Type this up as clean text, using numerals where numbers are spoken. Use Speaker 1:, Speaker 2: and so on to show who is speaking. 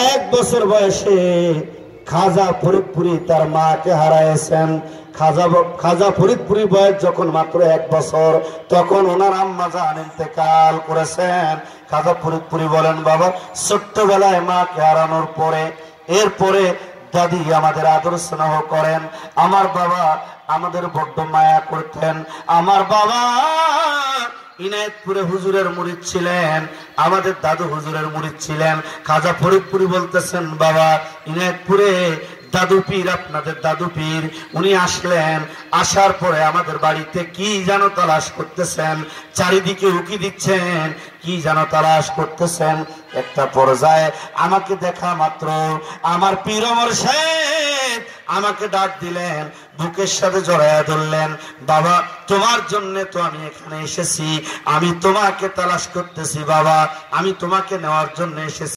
Speaker 1: 1 বছর বয়সে খাজা ফরিদপুরি তার মাকে হারাইছেন। খাজা ফরিদপুরি বয়স যখন মাত্র 1 বছর, তখন ওনার আম্মা জান ইন্তেকাল করেছেন। খাজা ফরিদপুরি বলেন, বাবা ছোট্টবেলায় মাকে হারানোর পরে এরপরে দাদি আমাদের আদর স্নেহ করেন। আমার বাবা আমাদের বড্ড মায়া করতেন। আমার বাবা ইনায়েতপুরে হুজুরের মুরিদ ছিলেন, আমাদের দাদু হুজুরের মুরিদ ছিলেন। খাজা ফরিদপুরি বলতেছেন, বাবা ইনায়েতপুরে দাদু পীর, আপনাদের দাদু পীর উনি আসলেন। আসার পরে আমাদের বাড়িতে কি যেন তালাশ করতেছেন, চারিদিকে উকি দিচ্ছেন, কি যেন তালাশ করতেছেন। একটা পর্যায়ে আমাকে দেখা মাত্র আমার পীর মুর্শিদ আমাকে ডাক দিলেন, বুকের সাথে জড়ায়া ধরলেন, বাবা তোমার জন্য তো আমি এখানে এসেছি, আমি তোমাকে তালাশ করতেছি বাবা, আমি তোমাকে নেওয়ার জন্য এসেছি।